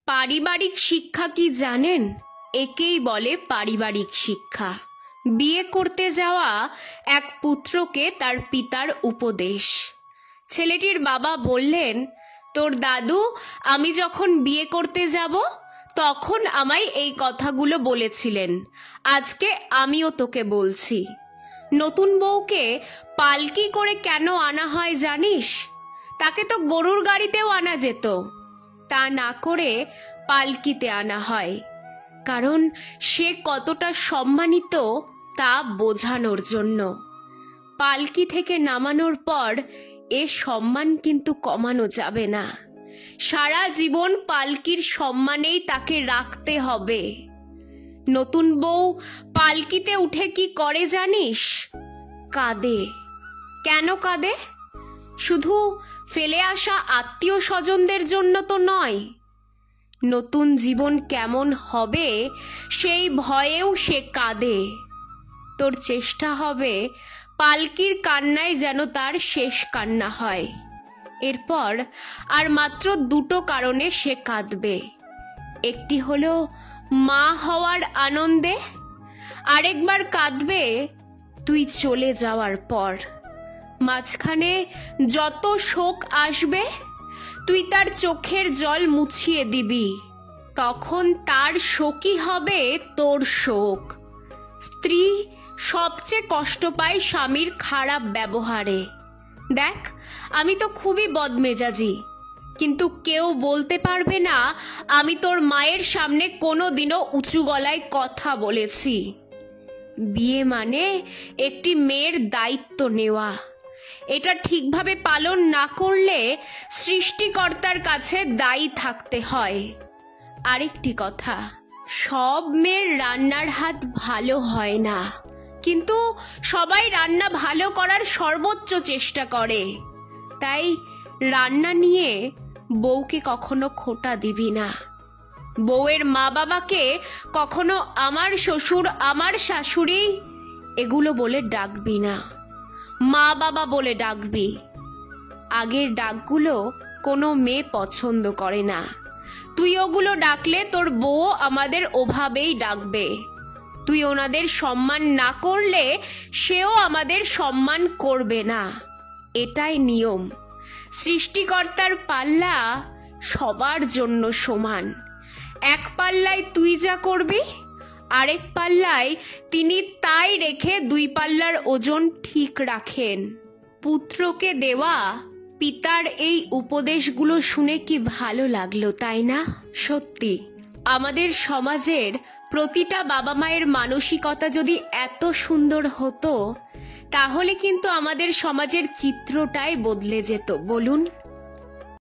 পারিবারিক শিক্ষা কি জানেন? একেই বলে পারিবারিক শিক্ষা। বিয়ে করতে যাওয়া এক পুত্রকে তার পিতার উপদেশ। ছেলেটির বাবা বললেন, তোর দাদু আমি যখন বিয়ে করতে যাব তখন আমায় এই কথাগুলো বলেছিলেন, আজকে আমিও তোকে বলছি। নতুন বউকে পালকি করে কেন আনা হয় জানিস? তাকে তো গরুর গাড়িতেও আনা যেত, তা না করে পালকিতে আনা হয়, কারণ সে কতটা সম্মানিত তা বোঝানোর জন্য। পালকি থেকে নামানোর পর এ সম্মান কিন্তু কমানো যাবে না। সারা জীবন পালকির সম্মানেই তাকে রাখতে হবে। নতুন বউ পালকিতে উঠে কি করে জানিস? কাঁদে। কেন কাঁদে? শুধু ফেলে আসা আত্মীয় স্বজনদের জন্য তো নয়, নতুন জীবন কেমন হবে সেই ভয়েও সে কাঁদে। তোর চেষ্টা হবে পালকির কান্নায় যেন তার শেষ কান্না হয়। এরপর আর মাত্র দুটো কারণে সে কাঁদবে। একটি হলো মা হওয়ার আনন্দে, আরেকবার কাঁদবে তুই চলে যাওয়ার পর। মাঝখানে যত শোক আসবে তুই তার চোখের জল মুছিয়ে দিবি, তখন তার শোকই হবে তোর শোক। স্ত্রী সবচেয়ে কষ্ট পায় স্বামীর খারাপ ব্যবহারে। দেখ, আমি তো খুবই বদমেজাজি, কিন্তু কেউ বলতে পারবে না আমি তোর মায়ের সামনে কোনোদিনও উঁচু গলায় কথা বলেছি। বিয়ে মানে একটি মেয়ের দায়িত্ব নেওয়া। এটা ঠিকভাবে পালন না করলে সৃষ্টিকর্তার কাছে দায়ী থাকতে হয়। আরেকটি কথা, সব মেয়ের রান্নার হাত ভালো হয় না, কিন্তু সবাই রান্না ভালো করার সর্বোচ্চ চেষ্টা করে। তাই রান্না নিয়ে বউকে কখনো খোঁটা দিবি না। বউয়ের মা বাবাকে কখনো আমার শ্বশুর, আমার শাশুড়ি এগুলো বলে ডাকবি না, মা বাবা বলে ডাকবি। আগের ডাকগুলো কোনো মেয়ে পছন্দ করে না। তুই ওগুলো ডাকলে তোর বউ আমাদের ওভাবেই ডাকবে। তুই ওনাদের সম্মান না করলে সেও আমাদের সম্মান করবে না। এটাই নিয়ম। সৃষ্টিকর্তার পাল্লা সবার জন্য সমান। এক পাল্লায় তুই যা করবি, আরেক পাল্লায় তিনি তাই রেখে দুই পাল্লার ওজন ঠিক রাখেন। পুত্রকে দেওয়া পিতার এই উপদেশগুলো শুনে কি ভালো লাগলো, তাই না? সত্যি, আমাদের সমাজের প্রতিটা বাবা মায়ের মানসিকতা যদি এত সুন্দর হতো, তাহলে কিন্তু আমাদের সমাজের চিত্রটাই বদলে যেত, বলুন।